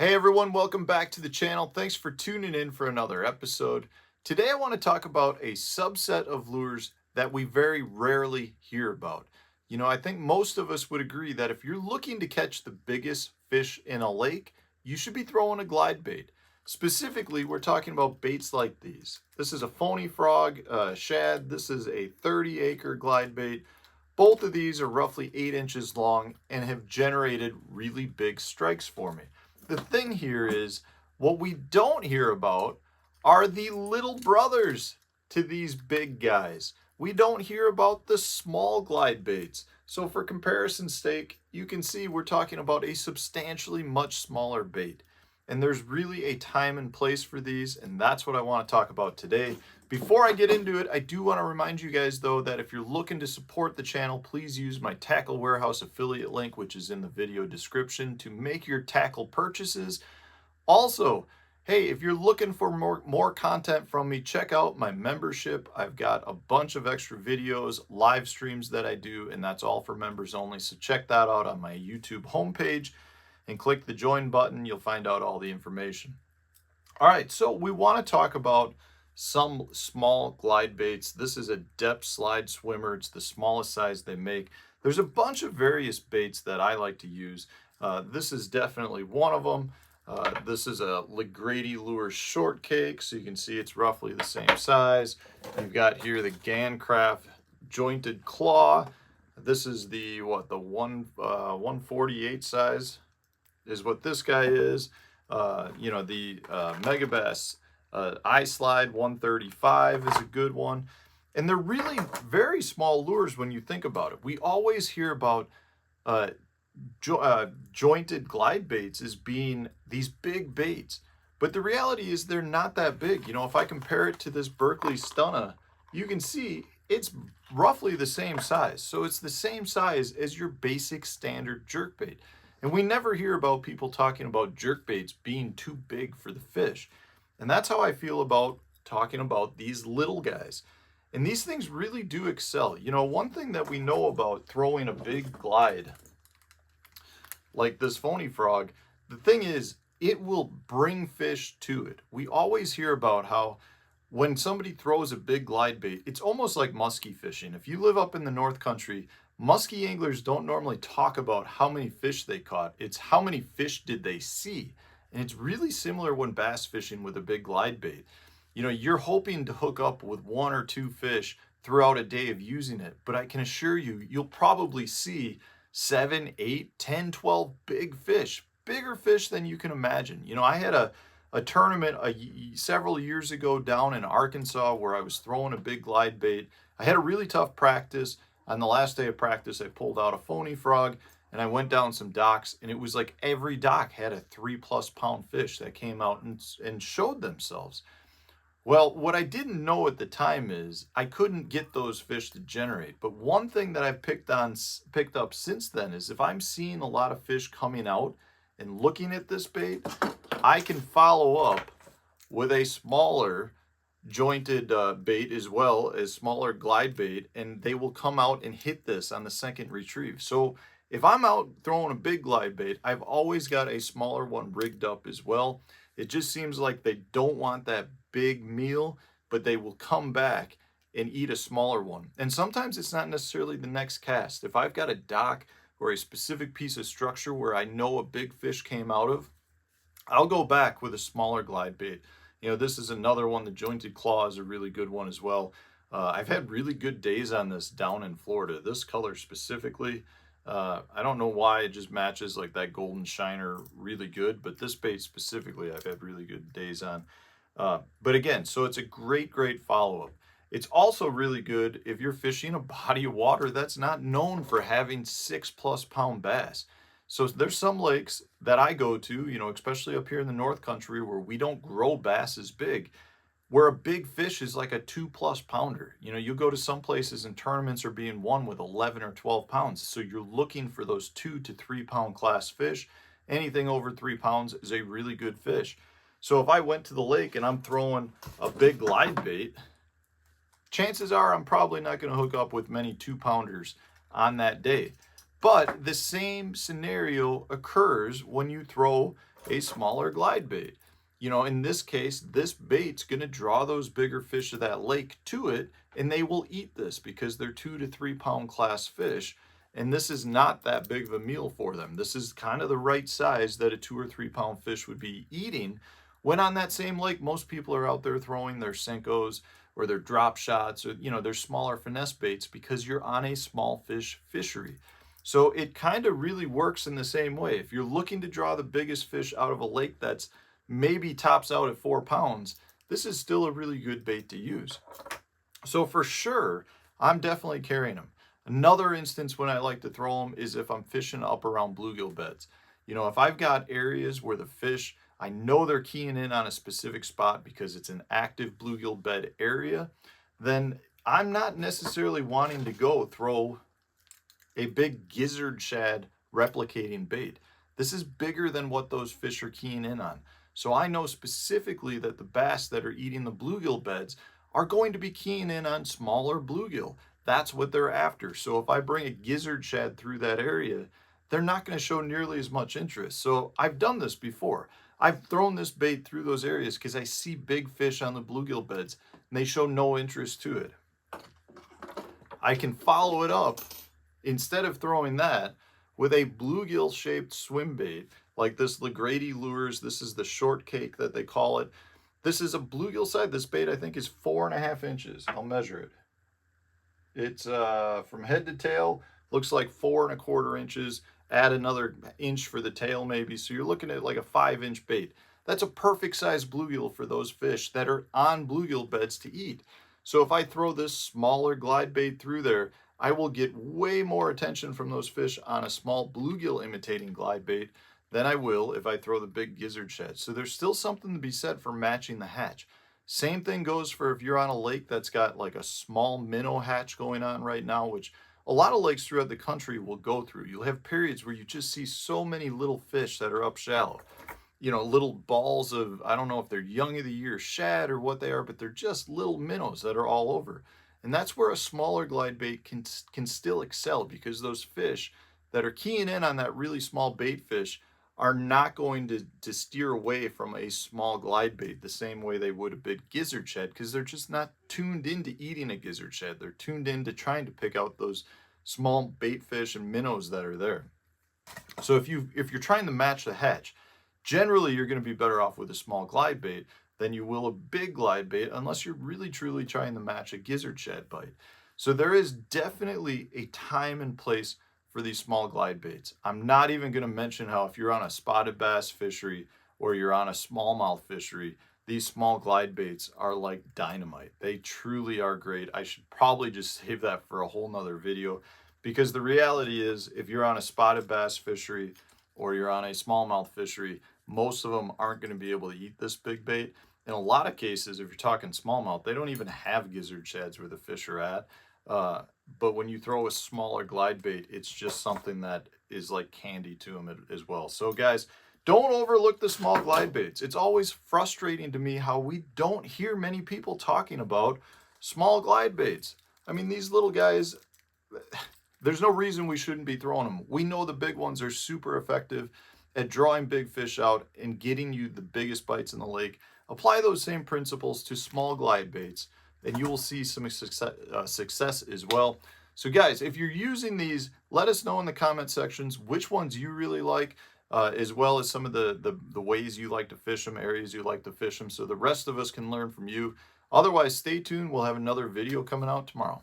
Hey everyone, welcome back to the channel. Thanks for tuning in for another episode. Today I want to talk about a subset of lures that we very rarely hear about. I think most of us would agree that if you're looking to catch the biggest fish in a lake, you should be throwing a glide bait. Specifically, we're talking about baits like these. This is a phony frog, shad. This is a 30-acre glide bait. Both of these are roughly 8 inches long and have generated really big strikes for me. The thing here is, what we don't hear about are the little brothers to these big guys. We don't hear about the small glide baits. So for comparison's sake, you can see we're talking about a substantially much smaller bait. And there's really a time and place for these, and that's what I want to talk about today. Before I get into it, I do want to remind you guys, though, that if you're looking to support the channel, please use my Tackle Warehouse affiliate link, which is in the video description, to make your tackle purchases. Also, hey, if you're looking for more content from me, check out my membership. I've got a bunch of extra videos, live streams that I do, and that's all for members only. So check that out on my YouTube homepage and click the join button. You'll find out all the information. All right, so we want to talk about some small glide baits. This is a depth slide swimmer. It's the smallest size they make. There's a bunch of various baits that I like to use. This is definitely one of them. This is a Legrady Shortcake, so you can see it's roughly the same size. You've got here the Gancraft jointed claw. This is the 148 size is what this guy is. The Megabass I Slide 135 is a good one. And they're really very small lures when you think about it. We always hear about jointed glide baits as being these big baits. But the reality is they're not that big. If I compare it to this Berkley Stunna, you can see it's roughly the same size. So it's the same size as your basic standard jerkbait. And we never hear about people talking about jerkbaits being too big for the fish. And that's how I feel about talking about these little guys. And these things really do excel. One thing that we know about throwing a big glide like this phony frog, the thing is, it will bring fish to it. We always hear about how when somebody throws a big glide bait, it's almost like muskie fishing. If you live up in the North Country, muskie anglers don't normally talk about how many fish they caught. It's how many fish did they see. And it's really similar when bass fishing with a big glide bait. You're hoping to hook up with 1 or 2 fish throughout a day of using it. But I can assure you, you'll probably see 7, 8, 10, 12 big fish. Bigger fish than you can imagine. I had a tournament several years ago down in Arkansas where I was throwing a big glide bait. I had a really tough practice. On the last day of practice, I pulled out a phony frog and I went down some docks, and it was like every dock had a 3+ pound fish that came out and showed themselves. Well, what I didn't know at the time is I couldn't get those fish to generate. But one thing that I've picked up since then is if I'm seeing a lot of fish coming out and looking at this bait, I can follow up with a smaller jointed bait as well as smaller glide bait, and they will come out and hit this on the second retrieve. So if I'm out throwing a big glide bait, I've always got a smaller one rigged up as well. It just seems like they don't want that big meal, but they will come back and eat a smaller one. And sometimes it's not necessarily the next cast. If I've got a dock or a specific piece of structure where I know a big fish came out of, I'll go back with a smaller glide bait. This is another one. The jointed claw is a really good one as well. I've had really good days on this down in Florida. This color specifically, I don't know why, it just matches like that golden shiner really good, but this bait specifically I've had really good days on. But again, so it's a great follow-up. It's also really good if you're fishing a body of water that's not known for having 6+ pound bass. So there's some lakes that I go to, especially up here in the North Country where we don't grow bass as big, where a big fish is like a 2+ pounder. You go to some places and tournaments are being won with 11 or 12 pounds. So you're looking for those 2 to 3 pound class fish. Anything over 3 pounds is a really good fish. So if I went to the lake and I'm throwing a big glide bait, chances are I'm probably not going to hook up with many 2-pounders on that day. But the same scenario occurs when you throw a smaller glide bait. You know, in this case, this bait's going to draw those bigger fish of that lake to it, and they will eat this because they're 2 to 3 pound class fish. And this is not that big of a meal for them. This is kind of the right size that a 2 or 3 pound fish would be eating. When on that same lake, most people are out there throwing their Senkos or their drop shots or, you know, their smaller finesse baits because you're on a small fish fishery. So it kind of really works in the same way. If you're looking to draw the biggest fish out of a lake that's maybe tops out at 4 pounds, this is still a really good bait to use. So for sure, I'm definitely carrying them. Another instance when I like to throw them is if I'm fishing up around bluegill beds. You know, if I've got areas where the fish, I know they're keying in on a specific spot because it's an active bluegill bed area, then I'm not necessarily wanting to go throw a big gizzard shad replicating bait. This is bigger than what those fish are keying in on. So I know specifically that the bass that are eating the bluegill beds are going to be keying in on smaller bluegill. That's what they're after. So if I bring a gizzard shad through that area, they're not going to show nearly as much interest. So I've done this before. I've thrown this bait through those areas because I see big fish on the bluegill beds and they show no interest to it. I can follow it up, instead of throwing that, with a bluegill shaped swim bait like this Legrady lures. This is the Shortcake that they call it. This is a bluegill side. This bait I think is 4.5 inches. I'll measure it. It's from head to tail, looks like 4.25 inches. Add another inch for the tail maybe. So you're looking at like a 5-inch bait. That's a perfect size bluegill for those fish that are on bluegill beds to eat. So if I throw this smaller glide bait through there, I will get way more attention from those fish on a small bluegill imitating glide bait than I will if I throw the big gizzard shad. So there's still something to be said for matching the hatch. Same thing goes for if you're on a lake that's got like a small minnow hatch going on right now, which a lot of lakes throughout the country will go through. You'll have periods where you just see so many little fish that are up shallow. You know, little balls of, I don't know if they're young of the year shad or what they are, but they're just little minnows that are all over. And that's where a smaller glide bait can still excel, because those fish that are keying in on that really small bait fish are not going to steer away from a small glide bait the same way they would a big gizzard shad, because they're just not tuned into eating a gizzard shad. They're tuned into trying to pick out those small bait fish and minnows that are there. So if you're trying to match the hatch, generally you're going to be better off with a small glide bait than you will a big glide bait, unless you're really truly trying to match a gizzard shad bite. So there is definitely a time and place for these small glide baits. I'm not even going to mention how if you're on a spotted bass fishery or you're on a smallmouth fishery, these small glide baits are like dynamite. They truly are great. I should probably just save that for a whole nother video, because the reality is if you're on a spotted bass fishery or you're on a smallmouth fishery, most of them aren't going to be able to eat this big bait. In a lot of cases, if you're talking smallmouth, they don't even have gizzard shads where the fish are at. But when you throw a smaller glide bait, it's just something that is like candy to them as well. So guys, don't overlook the small glide baits. It's always frustrating to me how we don't hear many people talking about small glide baits. I mean, these little guys, there's no reason we shouldn't be throwing them. We know the big ones are super effective at drawing big fish out and getting you the biggest bites in the lake. Apply those same principles to small glide baits, and you will see some success as well. So guys, if you're using these, let us know in the comment sections which ones you really like, as well as some of the ways you like to fish them, areas you like to fish them, so the rest of us can learn from you. Otherwise, stay tuned. We'll have another video coming out tomorrow.